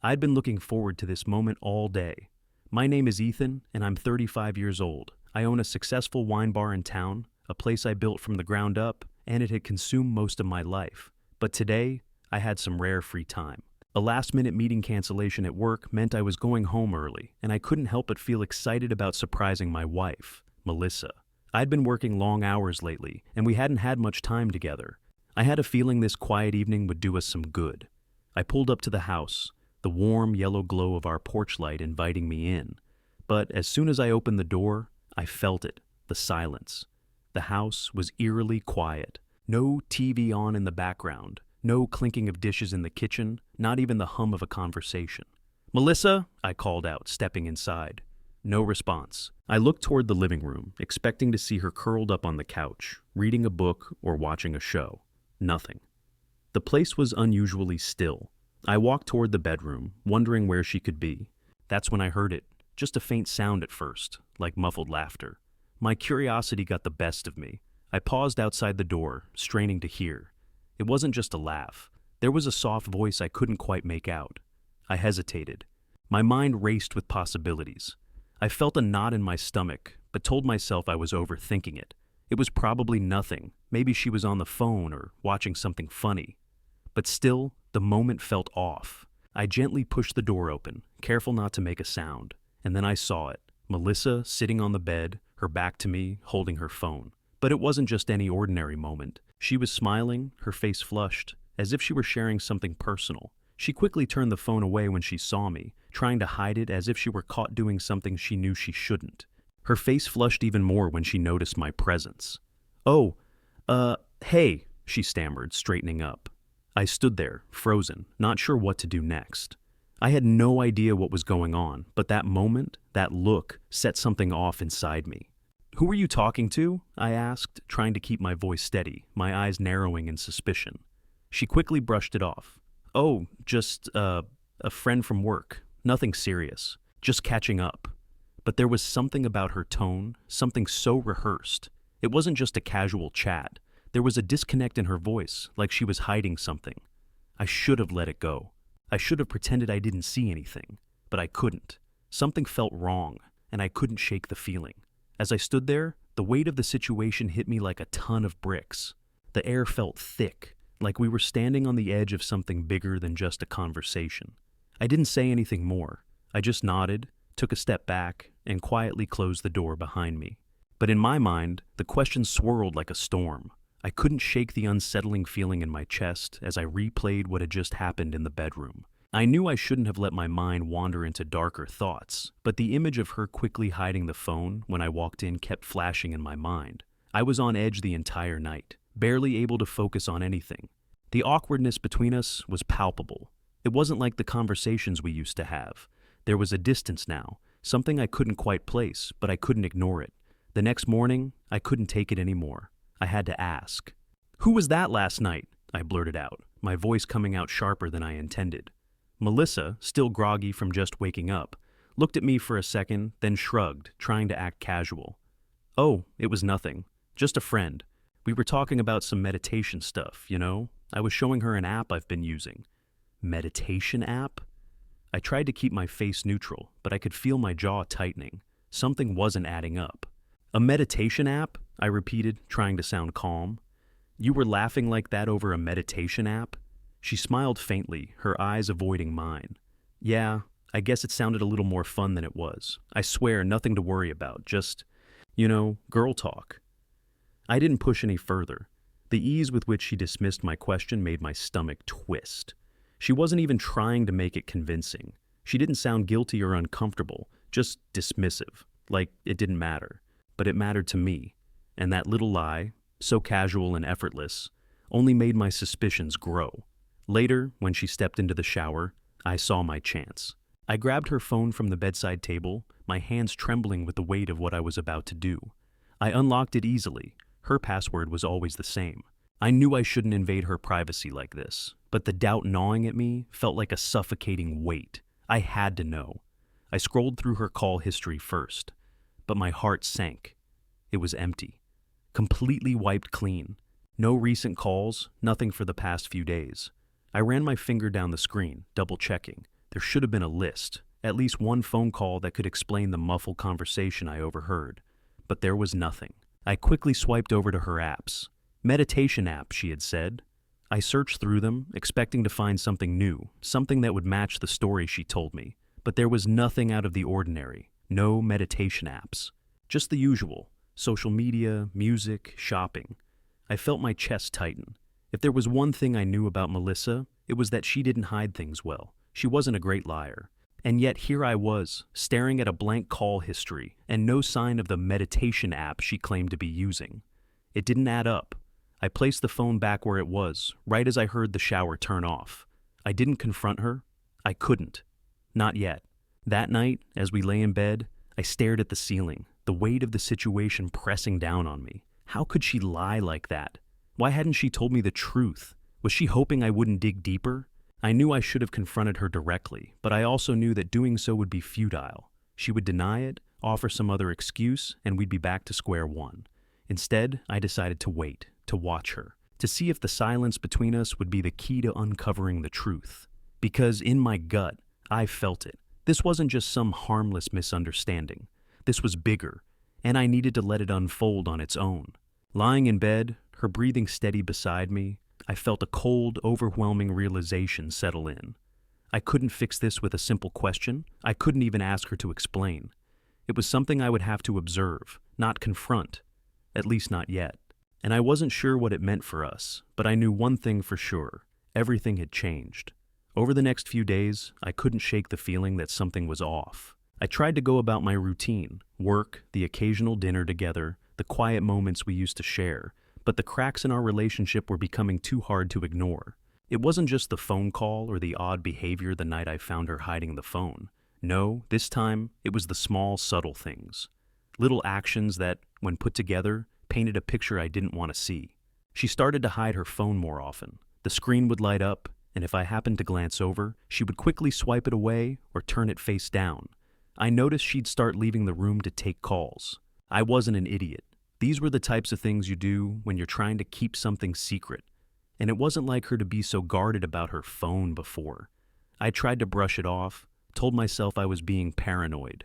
I'd been looking forward to this moment all day. My name is Ethan, and I'm 35 years old. I own a successful wine bar in town, a place I built from the ground up, and it had consumed most of my life. But today, I had some rare free time. A last-minute meeting cancellation at work meant I was going home early, and I couldn't help but feel excited about surprising my wife, Melissa. I'd been working long hours lately, and we hadn't had much time together. I had a feeling this quiet evening would do us some good. I pulled up to the house, the warm yellow glow of our porch light inviting me in. But as soon as I opened the door, I felt it, the silence. The house was eerily quiet. No TV on in the background, no clinking of dishes in the kitchen, not even the hum of a conversation. "Melissa," I called out, stepping inside. No response. I looked toward the living room, expecting to see her curled up on the couch, reading a book or watching a show. Nothing. The place was unusually still. I walked toward the bedroom, wondering where she could be. That's when I heard it, just a faint sound at first, like muffled laughter. My curiosity got the best of me. I paused outside the door, straining to hear. It wasn't just a laugh. There was a soft voice I couldn't quite make out. I hesitated. My mind raced with possibilities. I felt a knot in my stomach, but told myself I was overthinking it. It was probably nothing. Maybe she was on the phone or watching something funny. But still, the moment felt off. I gently pushed the door open, careful not to make a sound. And then I saw it. Melissa sitting on the bed, her back to me, holding her phone. But it wasn't just any ordinary moment. She was smiling, her face flushed, as if she were sharing something personal. She quickly turned the phone away when she saw me, trying to hide it as if she were caught doing something she knew she shouldn't. Her face flushed even more when she noticed my presence. "Oh, hey," she stammered, straightening up. I stood there, frozen, not sure what to do next. I had no idea what was going on, but that moment, that look, set something off inside me. "Who are you talking to?" I asked, trying to keep my voice steady, my eyes narrowing in suspicion. She quickly brushed it off. "Oh, just, a friend from work. Nothing serious. Just catching up." But there was something about her tone, something so rehearsed. It wasn't just a casual chat. There was a disconnect in her voice, like she was hiding something. I should have let it go. I should have pretended I didn't see anything, but I couldn't. Something felt wrong, and I couldn't shake the feeling. As I stood there, the weight of the situation hit me like a ton of bricks. The air felt thick, like we were standing on the edge of something bigger than just a conversation. I didn't say anything more. I just nodded, took a step back, and quietly closed the door behind me. But in my mind, the questions swirled like a storm. I couldn't shake the unsettling feeling in my chest as I replayed what had just happened in the bedroom. I knew I shouldn't have let my mind wander into darker thoughts, but the image of her quickly hiding the phone when I walked in kept flashing in my mind. I was on edge the entire night, barely able to focus on anything. The awkwardness between us was palpable. It wasn't like the conversations we used to have. There was a distance now, something I couldn't quite place, but I couldn't ignore it. The next morning, I couldn't take it anymore. I had to ask. "Who was that last night?" I blurted out, my voice coming out sharper than I intended. Melissa, still groggy from just waking up, looked at me for a second, then shrugged, trying to act casual. "Oh, it was nothing. Just a friend. We were talking about some meditation stuff, you know? I was showing her an app I've been using." "Meditation app?" I tried to keep my face neutral, but I could feel my jaw tightening. Something wasn't adding up. "A meditation app?" I repeated, trying to sound calm. "You were laughing like that over a meditation app?" She smiled faintly, her eyes avoiding mine. "Yeah, I guess it sounded a little more fun than it was. I swear, nothing to worry about, just, girl talk." I didn't push any further. The ease with which she dismissed my question made my stomach twist. She wasn't even trying to make it convincing. She didn't sound guilty or uncomfortable, just dismissive, like it didn't matter. But it mattered to me, and that little lie, so casual and effortless, only made my suspicions grow. Later, when she stepped into the shower, I saw my chance. I grabbed her phone from the bedside table, my hands trembling with the weight of what I was about to do. I unlocked it easily. Her password was always the same. I knew I shouldn't invade her privacy like this, but the doubt gnawing at me felt like a suffocating weight. I had to know. I scrolled through her call history first, but my heart sank. It was empty. Completely wiped clean. No recent calls, nothing for the past few days. I ran my finger down the screen, double-checking. There should have been a list, at least one phone call that could explain the muffled conversation I overheard. But there was nothing. I quickly swiped over to her apps. Meditation apps, she had said. I searched through them, expecting to find something new, something that would match the story she told me. But there was nothing out of the ordinary. No meditation apps. Just the usual. Social media, music, shopping. I felt my chest tighten. If there was one thing I knew about Melissa, it was that she didn't hide things well. She wasn't a great liar. And yet here I was, staring at a blank call history and no sign of the meditation app she claimed to be using. It didn't add up. I placed the phone back where it was, right as I heard the shower turn off. I didn't confront her. I couldn't. Not yet. That night, as we lay in bed, I stared at the ceiling, the weight of the situation pressing down on me. How could she lie like that? Why hadn't she told me the truth? Was she hoping I wouldn't dig deeper? I knew I should have confronted her directly, but I also knew that doing so would be futile. She would deny it, offer some other excuse, and we'd be back to square one. Instead, I decided to wait, to watch her, to see if the silence between us would be the key to uncovering the truth. Because in my gut, I felt it. This wasn't just some harmless misunderstanding. This was bigger, and I needed to let it unfold on its own. Lying in bed, her breathing steady beside me, I felt a cold, overwhelming realization settle in. I couldn't fix this with a simple question. I couldn't even ask her to explain. It was something I would have to observe, not confront. At least not yet. And I wasn't sure what it meant for us, but I knew one thing for sure. Everything had changed. Over the next few days, I couldn't shake the feeling that something was off. I tried to go about my routine, work, the occasional dinner together, the quiet moments we used to share, but the cracks in our relationship were becoming too hard to ignore. It wasn't just the phone call or the odd behavior the night I found her hiding the phone. No, this time, it was the small, subtle things. Little actions that, when put together, painted a picture I didn't want to see. She started to hide her phone more often. The screen would light up, and if I happened to glance over, she would quickly swipe it away or turn it face down. I noticed she'd start leaving the room to take calls. I wasn't an idiot. These were the types of things you do when you're trying to keep something secret. And it wasn't like her to be so guarded about her phone before. I tried to brush it off, told myself I was being paranoid.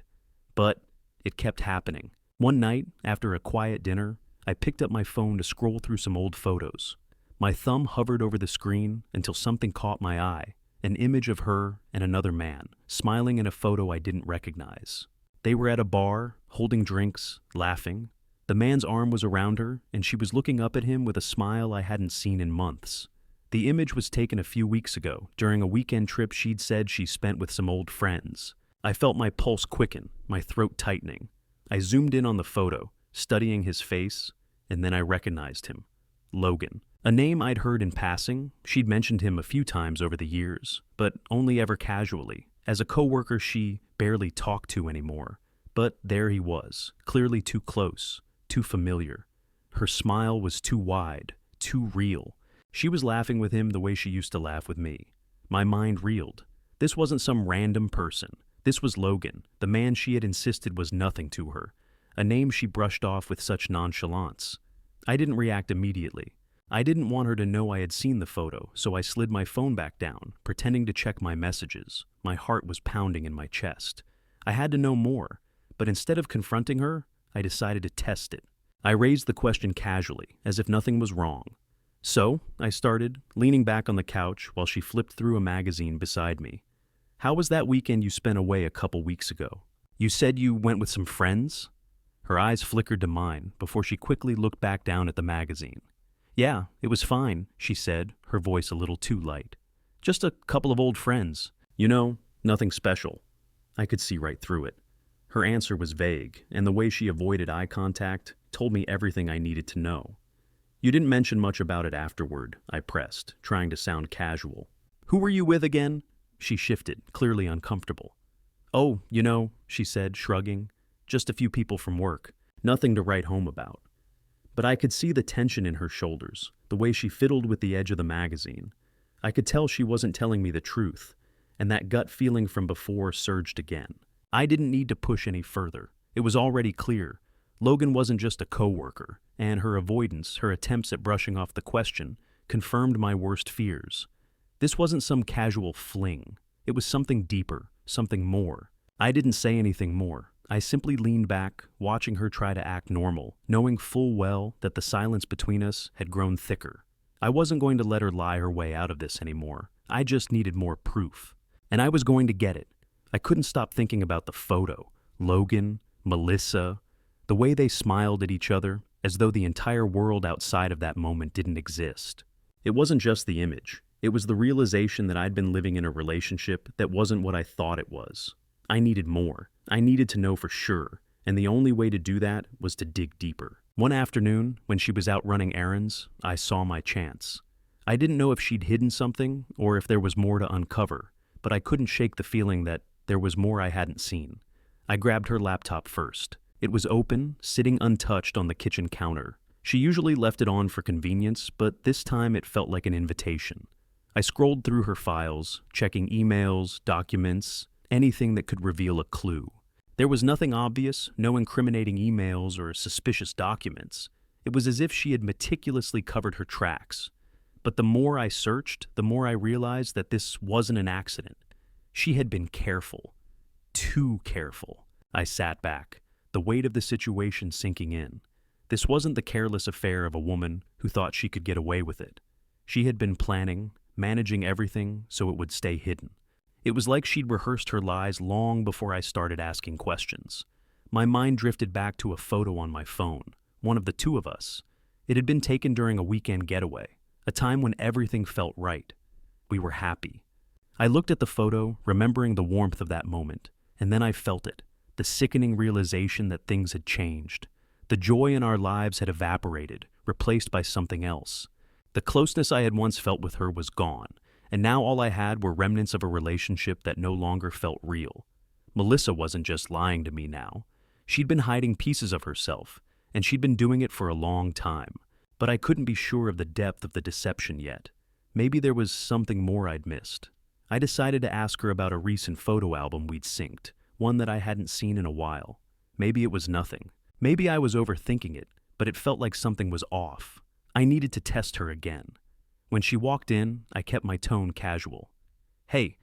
But it kept happening. One night, after a quiet dinner, I picked up my phone to scroll through some old photos. My thumb hovered over the screen until something caught my eye, an image of her and another man, smiling in a photo I didn't recognize. They were at a bar, holding drinks, laughing. The man's arm was around her, and she was looking up at him with a smile I hadn't seen in months. The image was taken a few weeks ago, during a weekend trip she'd said she spent with some old friends. I felt my pulse quicken, my throat tightening. I zoomed in on the photo, studying his face, and then I recognized him. Logan. A name I'd heard in passing. She'd mentioned him a few times over the years, but only ever casually, as a coworker she barely talked to anymore. But there he was, clearly too close, too familiar. Her smile was too wide, too real. She was laughing with him the way she used to laugh with me. My mind reeled. This wasn't some random person. This was Logan, the man she had insisted was nothing to her, a name she brushed off with such nonchalance. I didn't react immediately. I didn't want her to know I had seen the photo, so I slid my phone back down, pretending to check my messages. My heart was pounding in my chest. I had to know more, but instead of confronting her, I decided to test it. I raised the question casually, as if nothing was wrong. So, I started, leaning back on the couch while she flipped through a magazine beside me. How was that weekend you spent away a couple weeks ago? You said you went with some friends? Her eyes flickered to mine before she quickly looked back down at the magazine. Yeah, it was fine, she said, her voice a little too light. Just a couple of old friends. You know, nothing special. I could see right through it. Her answer was vague, and the way she avoided eye contact told me everything I needed to know. You didn't mention much about it afterward, I pressed, trying to sound casual. Who were you with again? She shifted, clearly uncomfortable. Oh, you know, she said, shrugging. Just a few people from work. Nothing to write home about. But I could see the tension in her shoulders, the way she fiddled with the edge of the magazine. I could tell she wasn't telling me the truth, and that gut feeling from before surged again. I didn't need to push any further. It was already clear. Logan wasn't just a coworker, and her avoidance, her attempts at brushing off the question, confirmed my worst fears. This wasn't some casual fling. It was something deeper, something more. I didn't say anything more. I simply leaned back, watching her try to act normal, knowing full well that the silence between us had grown thicker. I wasn't going to let her lie her way out of this anymore. I just needed more proof. And I was going to get it. I couldn't stop thinking about the photo. Logan, Melissa, the way they smiled at each other, as though the entire world outside of that moment didn't exist. It wasn't just the image. It was the realization that I'd been living in a relationship that wasn't what I thought it was. I needed more. I needed to know for sure, and the only way to do that was to dig deeper. One afternoon, when she was out running errands, I saw my chance. I didn't know if she'd hidden something or if there was more to uncover, but I couldn't shake the feeling that there was more I hadn't seen. I grabbed her laptop first. It was open, sitting untouched on the kitchen counter. She usually left it on for convenience, but this time it felt like an invitation. I scrolled through her files, checking emails, documents, anything that could reveal a clue. There was nothing obvious, no incriminating emails or suspicious documents. It was as if she had meticulously covered her tracks. But the more I searched, the more I realized that this wasn't an accident. She had been careful. Too careful. I sat back, the weight of the situation sinking in. This wasn't the careless affair of a woman who thought she could get away with it. She had been planning, managing everything so it would stay hidden. It was like she'd rehearsed her lies long before I started asking questions. My mind drifted back to a photo on my phone, one of the two of us. It had been taken during a weekend getaway, a time when everything felt right. We were happy. I looked at the photo, remembering the warmth of that moment, and then I felt it, the sickening realization that things had changed. The joy in our lives had evaporated, replaced by something else. The closeness I had once felt with her was gone, and now all I had were remnants of a relationship that no longer felt real. Melissa wasn't just lying to me now. She'd been hiding pieces of herself, and she'd been doing it for a long time. But I couldn't be sure of the depth of the deception yet. Maybe there was something more I'd missed. I decided to ask her about a recent photo album we'd synced, one that I hadn't seen in a while. Maybe it was nothing. Maybe I was overthinking it, but it felt like something was off. I needed to test her again. When she walked in, I kept my tone casual. "Hey,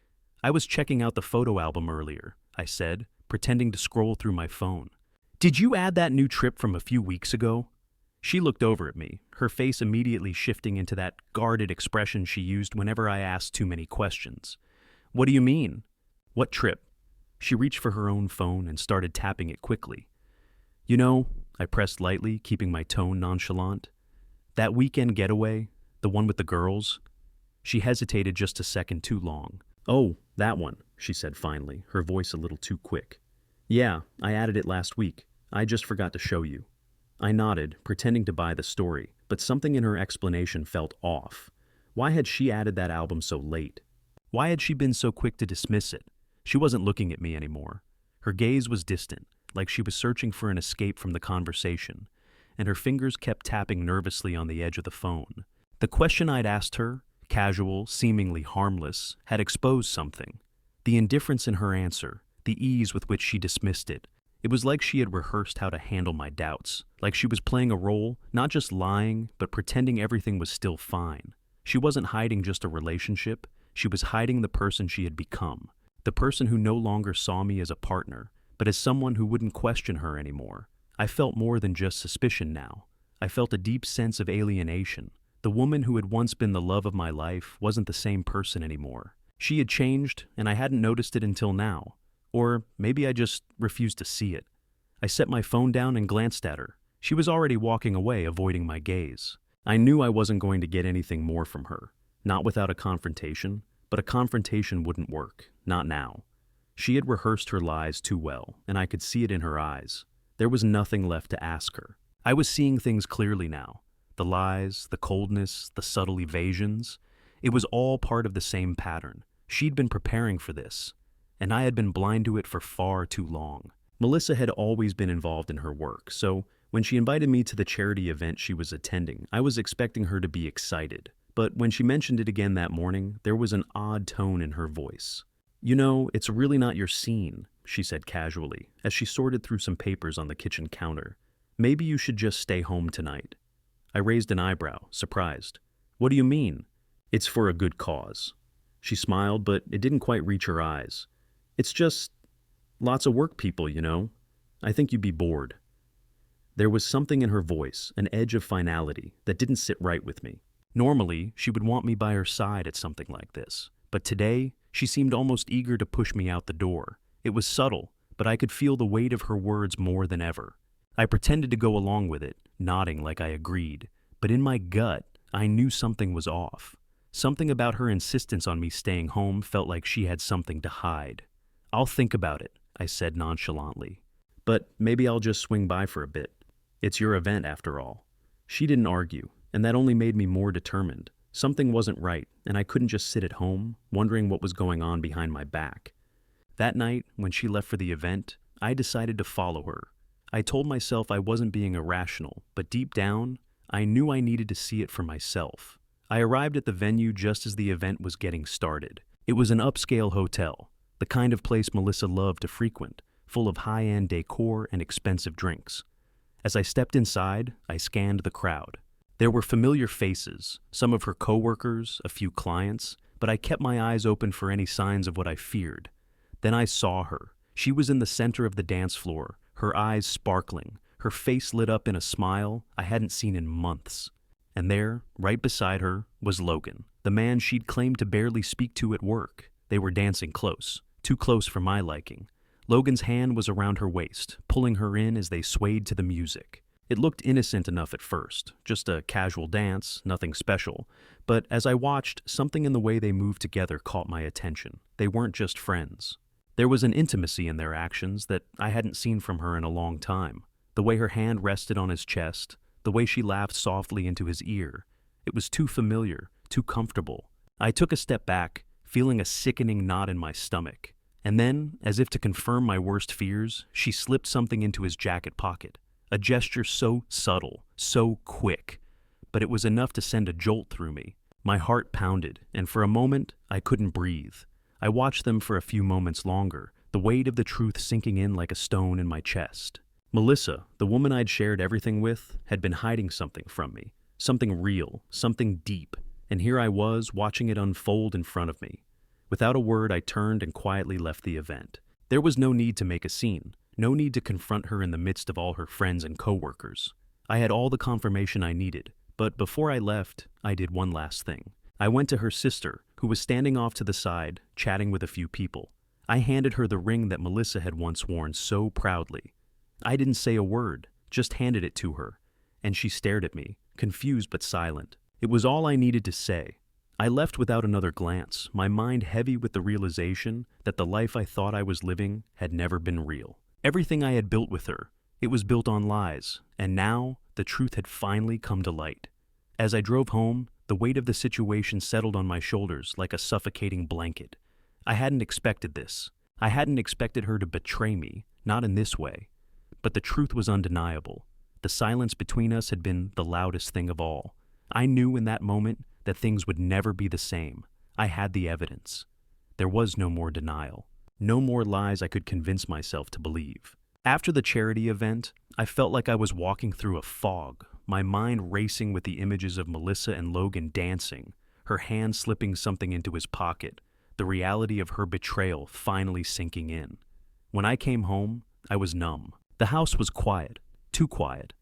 I was checking out the photo album earlier," I said, pretending to scroll through my phone. "Did you add that new trip from a few weeks ago?" She looked over at me, her face immediately shifting into that guarded expression she used whenever I asked too many questions. "What do you mean?" "What trip?" She reached for her own phone and started tapping it quickly. "You know," I pressed lightly, keeping my tone nonchalant, "that weekend getaway, the one with the girls?" She hesitated just a second too long. "Oh, that one," she said finally, her voice a little too quick. "Yeah, I added it last week. I just forgot to show you." I nodded, pretending to buy the story, but something in her explanation felt off. Why had she added that album so late? Why had she been so quick to dismiss it? She wasn't looking at me anymore. Her gaze was distant, like she was searching for an escape from the conversation, and her fingers kept tapping nervously on the edge of the phone. The question I'd asked her, casual, seemingly harmless, had exposed something. The indifference in her answer, the ease with which she dismissed it. It was like she had rehearsed how to handle my doubts, like she was playing a role, not just lying, but pretending everything was still fine. She wasn't hiding just a relationship, she was hiding the person she had become, the person who no longer saw me as a partner, but as someone who wouldn't question her anymore. I felt more than just suspicion now. I felt a deep sense of alienation. The woman who had once been the love of my life wasn't the same person anymore. She had changed, and I hadn't noticed it until now. Or maybe I just refused to see it. I set my phone down and glanced at her. She was already walking away, avoiding my gaze. I knew I wasn't going to get anything more from her. Not without a confrontation, but a confrontation wouldn't work. Not now. She had rehearsed her lies too well, and I could see it in her eyes. There was nothing left to ask her. I was seeing things clearly now. The lies, the coldness, the subtle evasions. It was all part of the same pattern. She'd been preparing for this, and I had been blind to it for far too long. Melissa had always been involved in her work, so when she invited me to the charity event she was attending, I was expecting her to be excited. But when she mentioned it again that morning, there was an odd tone in her voice. "You know, it's really not your scene," she said casually, as she sorted through some papers on the kitchen counter. "Maybe you should just stay home tonight." I raised an eyebrow, surprised. "What do you mean?" "It's for a good cause." She smiled, but it didn't quite reach her eyes. It's just lots of work people, you know. I think you'd be bored. There was something in her voice, an edge of finality, that didn't sit right with me. Normally, she would want me by her side at something like this, but today, she seemed almost eager to push me out the door. It was subtle, but I could feel the weight of her words more than ever. I pretended to go along with it, nodding like I agreed, but in my gut, I knew something was off. Something about her insistence on me staying home felt like she had something to hide. "I'll think about it," I said nonchalantly. "But maybe I'll just swing by for a bit. It's your event, after all." She didn't argue, and that only made me more determined. Something wasn't right, and I couldn't just sit at home, wondering what was going on behind my back. That night, when she left for the event, I decided to follow her. I told myself I wasn't being irrational, but deep down, I knew I needed to see it for myself. I arrived at the venue just as the event was getting started. It was an upscale hotel, the kind of place Melissa loved to frequent, full of high-end decor and expensive drinks. As I stepped inside, I scanned the crowd. There were familiar faces, some of her coworkers, a few clients, but I kept my eyes open for any signs of what I feared. Then I saw her. She was in the center of the dance floor, her eyes sparkling, her face lit up in a smile I hadn't seen in months. And there, right beside her, was Logan, the man she'd claimed to barely speak to at work. They were dancing close, too close for my liking. Logan's hand was around her waist, pulling her in as they swayed to the music. It looked innocent enough at first, just a casual dance, nothing special. But as I watched, something in the way they moved together caught my attention. They weren't just friends. There was an intimacy in their actions that I hadn't seen from her in a long time. The way her hand rested on his chest, the way she laughed softly into his ear. It was too familiar, too comfortable. I took a step back, feeling a sickening knot in my stomach. And then, as if to confirm my worst fears, she slipped something into his jacket pocket. A gesture so subtle, so quick. But it was enough to send a jolt through me. My heart pounded, and for a moment, I couldn't breathe. I watched them for a few moments longer, the weight of the truth sinking in like a stone in my chest. Melissa, the woman I'd shared everything with, had been hiding something from me. Something real, something deep. And here I was, watching it unfold in front of me. Without a word, I turned and quietly left the event. There was no need to make a scene, no need to confront her in the midst of all her friends and coworkers. I had all the confirmation I needed, but before I left, I did one last thing. I went to her sister, who was standing off to the side, chatting with a few people. I handed her the ring that Melissa had once worn so proudly. I didn't say a word, just handed it to her, and she stared at me, confused but silent. It was all I needed to say. I left without another glance, my mind heavy with the realization that the life I thought I was living had never been real. Everything I had built with her, it was built on lies, and now the truth had finally come to light. As I drove home, the weight of the situation settled on my shoulders like a suffocating blanket. I hadn't expected this. I hadn't expected her to betray me, not in this way. But the truth was undeniable. The silence between us had been the loudest thing of all. I knew in that moment that things would never be the same. I had the evidence. There was no more denial. No more lies I could convince myself to believe. After the charity event, I felt like I was walking through a fog, my mind racing with the images of Melissa and Logan dancing, her hand slipping something into his pocket, the reality of her betrayal finally sinking in. When I came home, I was numb. The house was quiet, too quiet.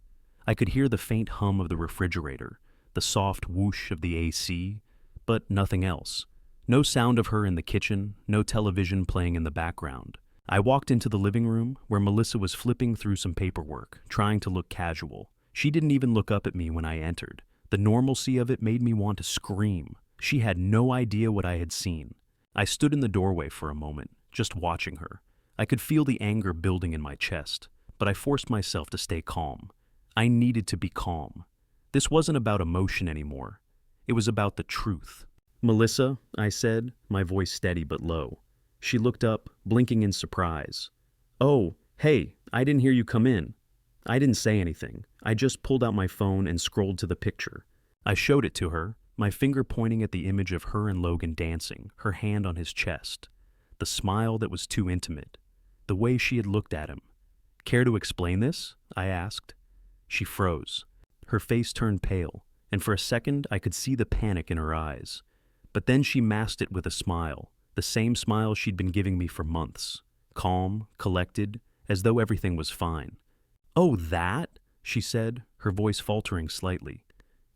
I could hear the faint hum of the refrigerator, the soft whoosh of the AC, but nothing else. No sound of her in the kitchen, no television playing in the background. I walked into the living room where Melissa was flipping through some paperwork, trying to look casual. She didn't even look up at me when I entered. The normalcy of it made me want to scream. She had no idea what I had seen. I stood in the doorway for a moment, just watching her. I could feel the anger building in my chest, but I forced myself to stay calm. I needed to be calm. This wasn't about emotion anymore. It was about the truth. "Melissa," I said, my voice steady but low. She looked up, blinking in surprise. "Oh, hey, I didn't hear you come in." I didn't say anything. I just pulled out my phone and scrolled to the picture. I showed it to her, my finger pointing at the image of her and Logan dancing, her hand on his chest. The smile that was too intimate. The way she had looked at him. "Care to explain this?" I asked. She froze. Her face turned pale, and for a second I could see the panic in her eyes. But then she masked it with a smile, the same smile she'd been giving me for months. Calm, collected, as though everything was fine. "Oh, that?" she said, her voice faltering slightly.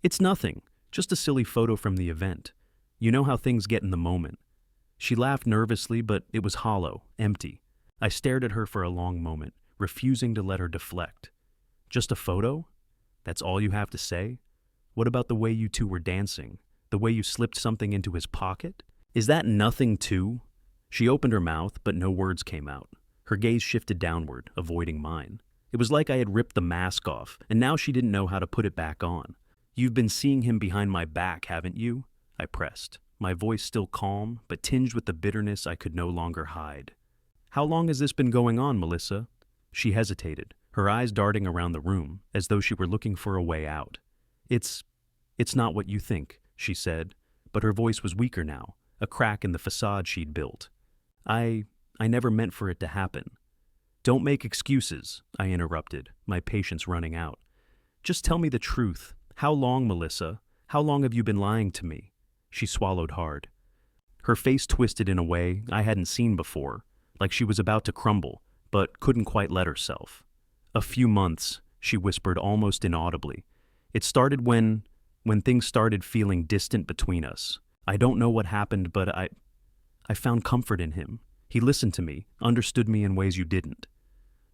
"It's nothing, just a silly photo from the event. You know how things get in the moment." She laughed nervously, but it was hollow, empty. I stared at her for a long moment, refusing to let her deflect. "Just a photo? That's all you have to say? What about the way you two were dancing? The way you slipped something into his pocket? Is that nothing too?" She opened her mouth, but no words came out. Her gaze shifted downward, avoiding mine. It was like I had ripped the mask off, and now she didn't know how to put it back on. "You've been seeing him behind my back, haven't you?" I pressed, my voice still calm, but tinged with the bitterness I could no longer hide. "How long has this been going on, Melissa?" She hesitated, her eyes darting around the room, as though she were looking for a way out. It's not what you think," she said, but her voice was weaker now, a crack in the facade she'd built. I never meant for it to happen." "Don't make excuses," I interrupted, my patience running out. "Just tell me the truth. How long, Melissa? How long have you been lying to me?" She swallowed hard. Her face twisted in a way I hadn't seen before, like she was about to crumble, but couldn't quite let herself. "A few months," she whispered almost inaudibly. "It started when things started feeling distant between us. I don't know what happened, but I found comfort in him. He listened to me, understood me in ways you didn't."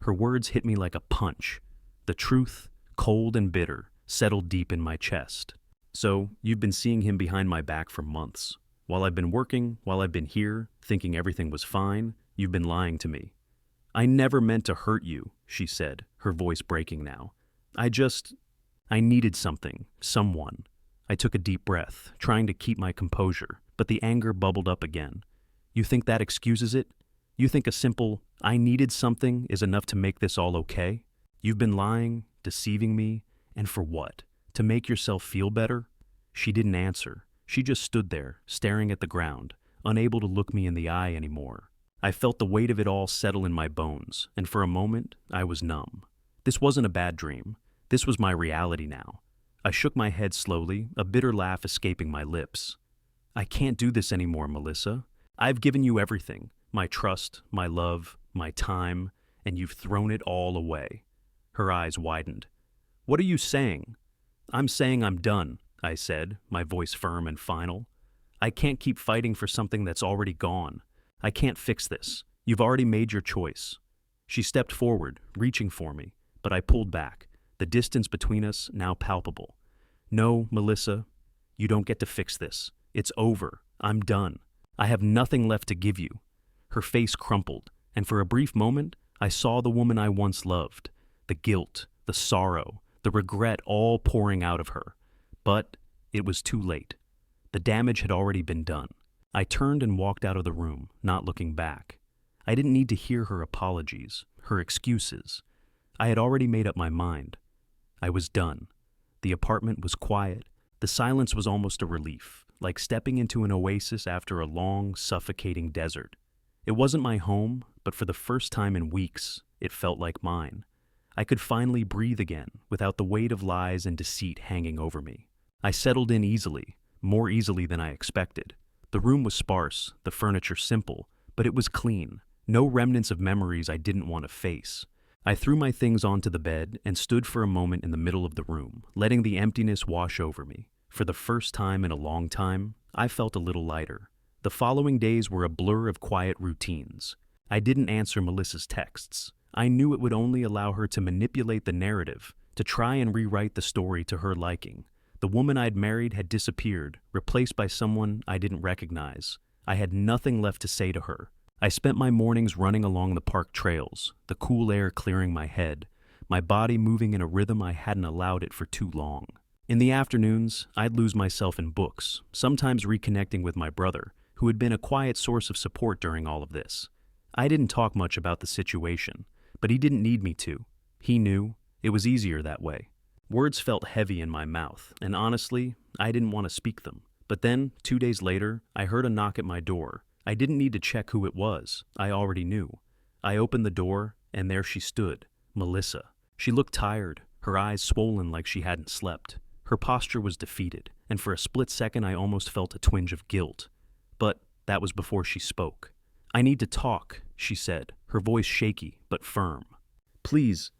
Her words hit me like a punch. The truth, cold and bitter, settled deep in my chest. "So, you've been seeing him behind my back for months. While I've been working, while I've been here, thinking everything was fine, you've been lying to me." "I never meant to hurt you," she said, her voice breaking now. I needed something, someone." I took a deep breath, trying to keep my composure, but the anger bubbled up again. "You think that excuses it? You think a simple, 'I needed something' is enough to make this all okay? You've been lying, deceiving me, and for what? To make yourself feel better?" She didn't answer. She just stood there, staring at the ground, unable to look me in the eye anymore. I felt the weight of it all settle in my bones, and for a moment, I was numb. This wasn't a bad dream. This was my reality now. I shook my head slowly, a bitter laugh escaping my lips. "I can't do this anymore, Melissa. I've given you everything, my trust, my love, my time, and you've thrown it all away." Her eyes widened. "What are you saying?" "I'm saying I'm done," I said, my voice firm and final. "I can't keep fighting for something that's already gone. I can't fix this. You've already made your choice." She stepped forward, reaching for me, but I pulled back, the distance between us now palpable. "No, Melissa, you don't get to fix this. It's over. I'm done. I have nothing left to give you." Her face crumpled, and for a brief moment, I saw the woman I once loved, the guilt, the sorrow, the regret all pouring out of her. But it was too late. The damage had already been done. I turned and walked out of the room, not looking back. I didn't need to hear her apologies, her excuses. I had already made up my mind. I was done. The apartment was quiet. The silence was almost a relief, like stepping into an oasis after a long, suffocating desert. It wasn't my home, but for the first time in weeks, it felt like mine. I could finally breathe again, without the weight of lies and deceit hanging over me. I settled in easily, more easily than I expected. The room was sparse, the furniture simple, but it was clean. No remnants of memories I didn't want to face. I threw my things onto the bed and stood for a moment in the middle of the room, letting the emptiness wash over me. For the first time in a long time, I felt a little lighter. The following days were a blur of quiet routines. I didn't answer Melissa's texts. I knew it would only allow her to manipulate the narrative, to try and rewrite the story to her liking. The woman I'd married had disappeared, replaced by someone I didn't recognize. I had nothing left to say to her. I spent my mornings running along the park trails, the cool air clearing my head, my body moving in a rhythm I hadn't allowed it for too long. In the afternoons, I'd lose myself in books, sometimes reconnecting with my brother, who had been a quiet source of support during all of this. I didn't talk much about the situation, but he didn't need me to. He knew. It was easier that way. Words felt heavy in my mouth, and honestly, I didn't want to speak them. But then, 2 days later, I heard a knock at my door. I didn't need to check who it was. I already knew. I opened the door, and there she stood, Melissa. She looked tired, her eyes swollen like she hadn't slept. Her posture was defeated, and for a split second I almost felt a twinge of guilt. But that was before she spoke. "I need to talk," she said, her voice shaky but firm. "Please."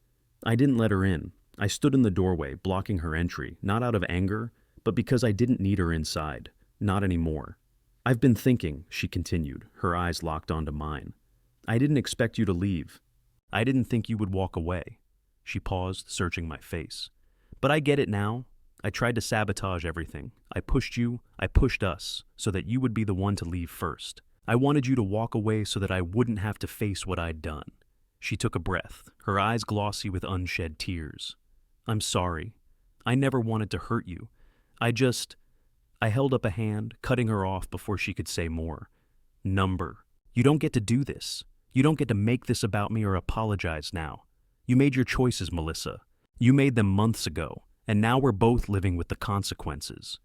I didn't let her in. I stood in the doorway, blocking her entry, not out of anger, but because I didn't need her inside. Not anymore. "I've been thinking," she continued, her eyes locked onto mine. "I didn't expect you to leave. I didn't think you would walk away." She paused, searching my face. "But I get it now. I tried to sabotage everything. I pushed you, I pushed us, so that you would be the one to leave first. I wanted you to walk away so that I wouldn't have to face what I'd done." She took a breath, her eyes glossy with unshed tears. "I'm sorry. I never wanted to hurt you. I held up a hand, cutting her off before she could say more. "Number. You don't get to do this. You don't get to make this about me or apologize now. You made your choices, Melissa. You made them months ago, and now we're both living with the consequences."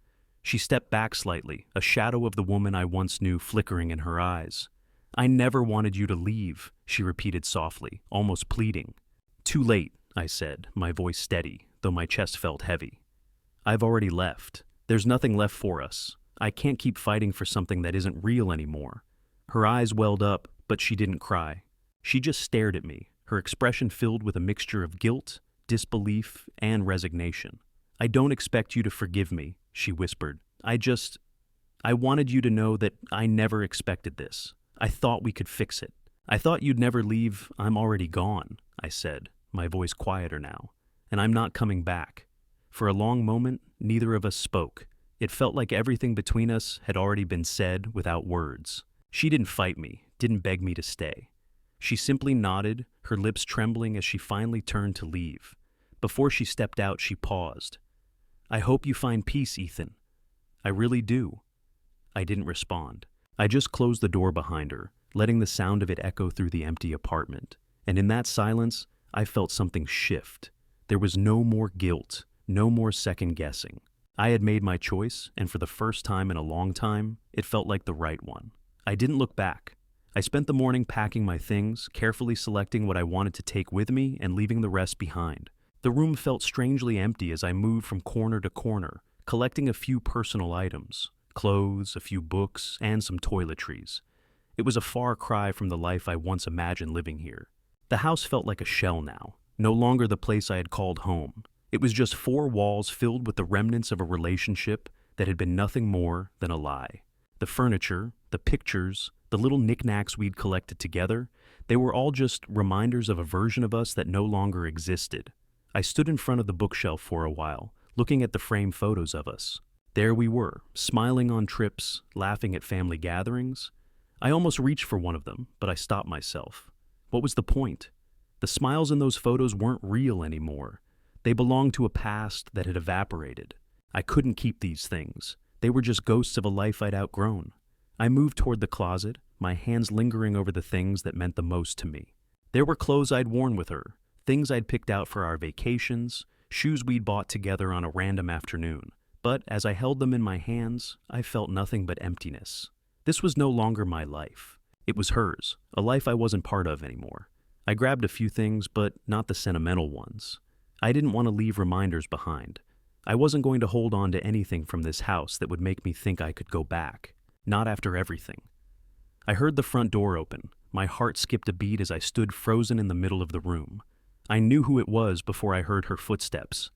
She stepped back slightly, a shadow of the woman I once knew flickering in her eyes. "I never wanted you to leave," she repeated softly, almost pleading. "Too late," I said, my voice steady, though my chest felt heavy. "I've already left. There's nothing left for us. I can't keep fighting for something that isn't real anymore." Her eyes welled up, but she didn't cry. She just stared at me, her expression filled with a mixture of guilt, disbelief, and resignation. "I don't expect you to forgive me," she whispered. I wanted you to know that I never expected this. I thought we could fix it. I thought you'd never leave. I'm already gone," I said, my voice quieter now. "And I'm not coming back." For a long moment, neither of us spoke. It felt like everything between us had already been said without words. She didn't fight me, didn't beg me to stay. She simply nodded, her lips trembling as she finally turned to leave. Before she stepped out, she paused. "I hope you find peace, Ethan. I really do." I didn't respond. I just closed the door behind her, letting the sound of it echo through the empty apartment. And in that silence, I felt something shift. There was no more guilt, no more second guessing. I had made my choice, and for the first time in a long time, it felt like the right one. I didn't look back. I spent the morning packing my things, carefully selecting what I wanted to take with me and leaving the rest behind. The room felt strangely empty as I moved from corner to corner, collecting a few personal items, clothes, a few books, and some toiletries. It was a far cry from the life I once imagined living here. The house felt like a shell now, no longer the place I had called home. It was just four walls filled with the remnants of a relationship that had been nothing more than a lie. The furniture, the pictures, the little knickknacks we'd collected together, they were all just reminders of a version of us that no longer existed. I stood in front of the bookshelf for a while, looking at the framed photos of us. There we were, smiling on trips, laughing at family gatherings. I almost reached for one of them, but I stopped myself. What was the point? The smiles in those photos weren't real anymore. They belonged to a past that had evaporated. I couldn't keep these things. They were just ghosts of a life I'd outgrown. I moved toward the closet, my hands lingering over the things that meant the most to me. There were clothes I'd worn with her, things I'd picked out for our vacations, shoes we'd bought together on a random afternoon. But as I held them in my hands, I felt nothing but emptiness. This was no longer my life. It was hers, a life I wasn't part of anymore. I grabbed a few things, but not the sentimental ones. I didn't want to leave reminders behind. I wasn't going to hold on to anything from this house that would make me think I could go back. Not after everything. I heard the front door open. My heart skipped a beat as I stood frozen in the middle of the room. I knew who it was before I heard her footsteps.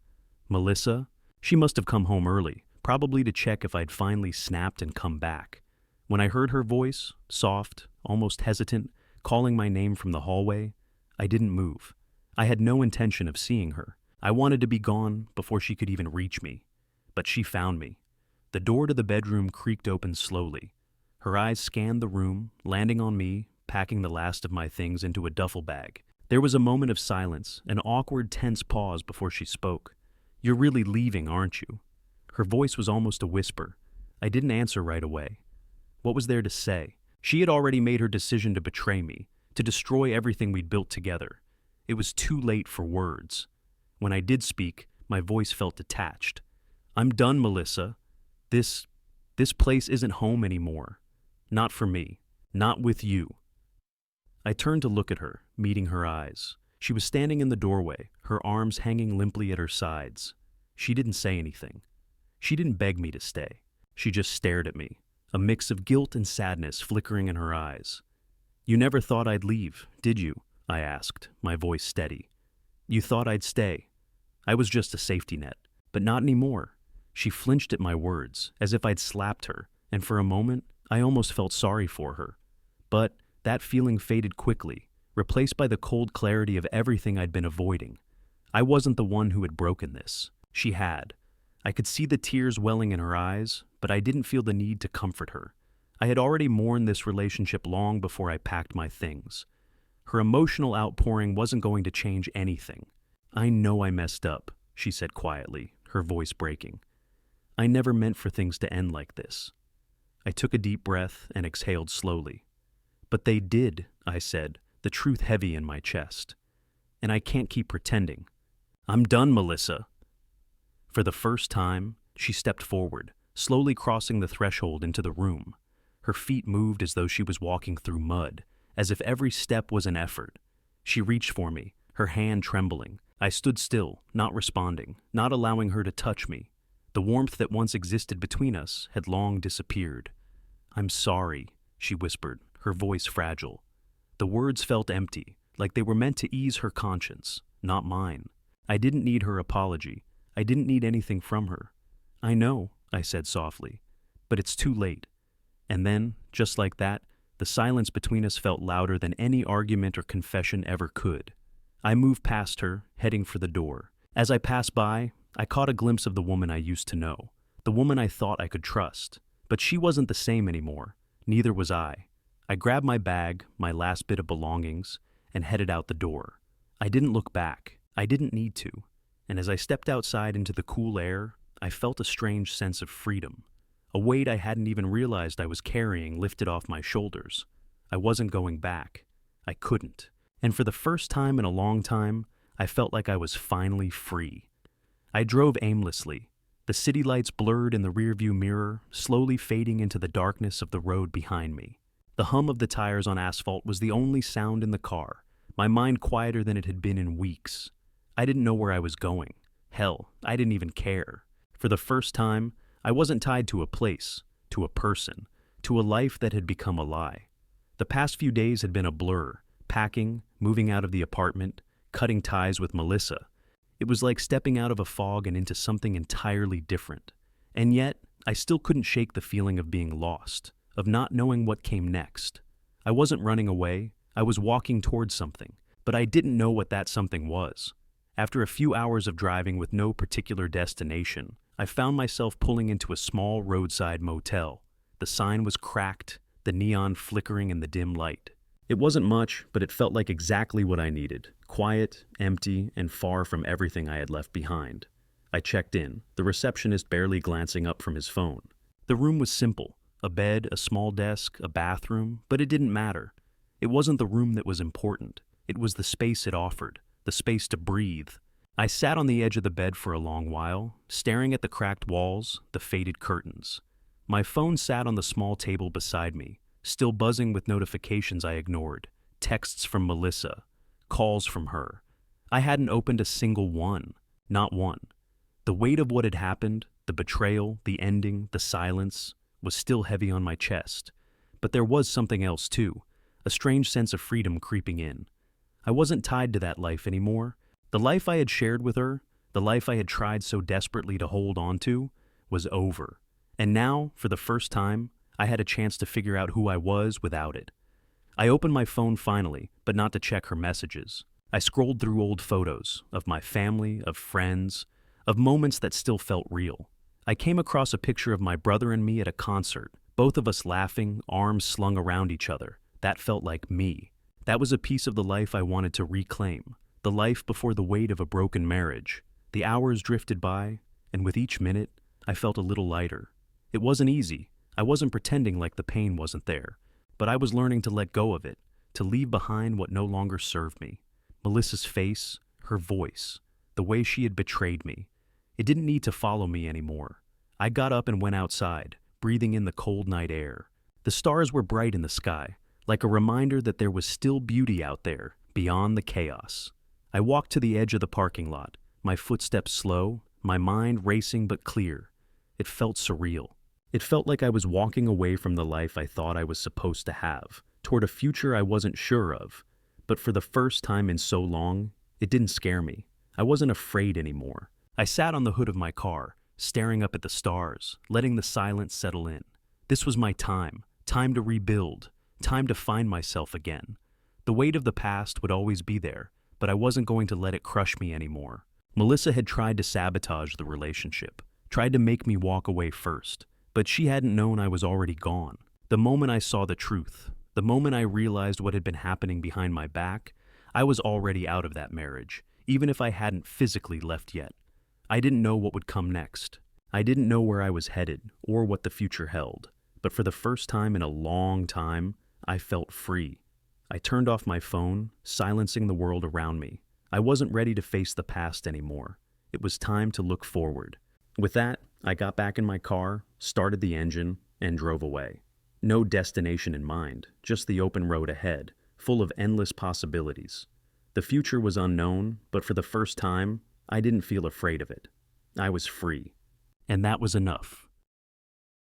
Melissa? She must have come home early, probably to check if I'd finally snapped and come back. When I heard her voice, soft, almost hesitant, calling my name from the hallway, I didn't move. I had no intention of seeing her. I wanted to be gone before she could even reach me. But she found me. The door to the bedroom creaked open slowly. Her eyes scanned the room, landing on me, packing the last of my things into a duffel bag. There was a moment of silence, an awkward, tense pause before she spoke. "You're really leaving, aren't you?" Her voice was almost a whisper. I didn't answer right away. What was there to say? She had already made her decision to betray me, to destroy everything we'd built together. It was too late for words. When I did speak, my voice felt detached. "I'm done, Melissa. This place isn't home anymore. Not for me. Not with you." I turned to look at her, meeting her eyes. She was standing in the doorway, her arms hanging limply at her sides. She didn't say anything. She didn't beg me to stay. She just stared at me, a mix of guilt and sadness flickering in her eyes. "You never thought I'd leave, did you?" I asked, my voice steady. "You thought I'd stay. I was just a safety net, but not anymore." She flinched at my words, as if I'd slapped her, and for a moment, I almost felt sorry for her. But that feeling faded quickly, replaced by the cold clarity of everything I'd been avoiding. I wasn't the one who had broken this. She had. I could see the tears welling in her eyes, but I didn't feel the need to comfort her. I had already mourned this relationship long before I packed my things. Her emotional outpouring wasn't going to change anything. "I know I messed up," she said quietly, her voice breaking. "I never meant for things to end like this." I took a deep breath and exhaled slowly. "But they did," I said, the truth heavy in my chest. "And I can't keep pretending." "I'm done, Melissa." For the first time, she stepped forward, slowly crossing the threshold into the room. Her feet moved as though she was walking through mud, as if every step was an effort. She reached for me, her hand trembling. I stood still, not responding, not allowing her to touch me. The warmth that once existed between us had long disappeared. "I'm sorry," she whispered, her voice fragile. The words felt empty, like they were meant to ease her conscience, not mine. I didn't need her apology. I didn't need anything from her. "I know," I said softly, "but it's too late." And then, just like that, the silence between us felt louder than any argument or confession ever could. I moved past her, heading for the door. As I passed by, I caught a glimpse of the woman I used to know, the woman I thought I could trust. But she wasn't the same anymore. Neither was I. I grabbed my bag, my last bit of belongings, and headed out the door. I didn't look back. I didn't need to. And as I stepped outside into the cool air, I felt a strange sense of freedom. A weight I hadn't even realized I was carrying lifted off my shoulders. I wasn't going back. I couldn't. And for the first time in a long time, I felt like I was finally free. I drove aimlessly, the city lights blurred in the rearview mirror, slowly fading into the darkness of the road behind me. The hum of the tires on asphalt was the only sound in the car, my mind quieter than it had been in weeks. I didn't know where I was going. Hell, I didn't even care. For the first time, I wasn't tied to a place, to a person, to a life that had become a lie. The past few days had been a blur, packing, moving out of the apartment, cutting ties with Melissa. It was like stepping out of a fog and into something entirely different. And yet, I still couldn't shake the feeling of being lost, of not knowing what came next. I wasn't running away, I was walking towards something, but I didn't know what that something was. After a few hours of driving with no particular destination, I found myself pulling into a small roadside motel. The sign was cracked, the neon flickering in the dim light. It wasn't much, but it felt like exactly what I needed. Quiet, empty, and far from everything I had left behind. I checked in, the receptionist barely glancing up from his phone. The room was simple. A bed, a small desk, a bathroom, but it didn't matter. It wasn't the room that was important. It was the space it offered, the space to breathe. I sat on the edge of the bed for a long while, staring at the cracked walls, the faded curtains. My phone sat on the small table beside me, still buzzing with notifications I ignored, texts from Melissa, calls from her. I hadn't opened a single one, not one. The weight of what had happened, the betrayal, the ending, the silence, was still heavy on my chest. But there was something else too, a strange sense of freedom creeping in. I wasn't tied to that life anymore. The life I had shared with her, the life I had tried so desperately to hold on to, was over. And now, for the first time, I had a chance to figure out who I was without it. I opened my phone finally, but not to check her messages. I scrolled through old photos of my family, of friends, of moments that still felt real. I came across a picture of my brother and me at a concert, both of us laughing, arms slung around each other. That felt like me. That was a piece of the life I wanted to reclaim, the life before the weight of a broken marriage. The hours drifted by, and with each minute, I felt a little lighter. It wasn't easy. I wasn't pretending like the pain wasn't there, but I was learning to let go of it, to leave behind what no longer served me. Melissa's face, her voice, the way she had betrayed me. It didn't need to follow me anymore. I got up and went outside, breathing in the cold night air. The stars were bright in the sky, like a reminder that there was still beauty out there, beyond the chaos. I walked to the edge of the parking lot, my footsteps slow, my mind racing but clear. It felt surreal. It felt like I was walking away from the life I thought I was supposed to have, toward a future I wasn't sure of. But for the first time in so long, it didn't scare me. I wasn't afraid anymore. I sat on the hood of my car, staring up at the stars, letting the silence settle in. This was my time to rebuild, time to find myself again. The weight of the past would always be there, but I wasn't going to let it crush me anymore. Melissa had tried to sabotage the relationship, tried to make me walk away first, but she hadn't known I was already gone. The moment I saw the truth, the moment I realized what had been happening behind my back, I was already out of that marriage, even if I hadn't physically left yet. I didn't know what would come next. I didn't know where I was headed or what the future held, but for the first time in a long time, I felt free. I turned off my phone, silencing the world around me. I wasn't ready to face the past anymore. It was time to look forward. With that, I got back in my car, started the engine, and drove away. No destination in mind, just the open road ahead, full of endless possibilities. The future was unknown, but for the first time, I didn't feel afraid of it. I was free. And that was enough.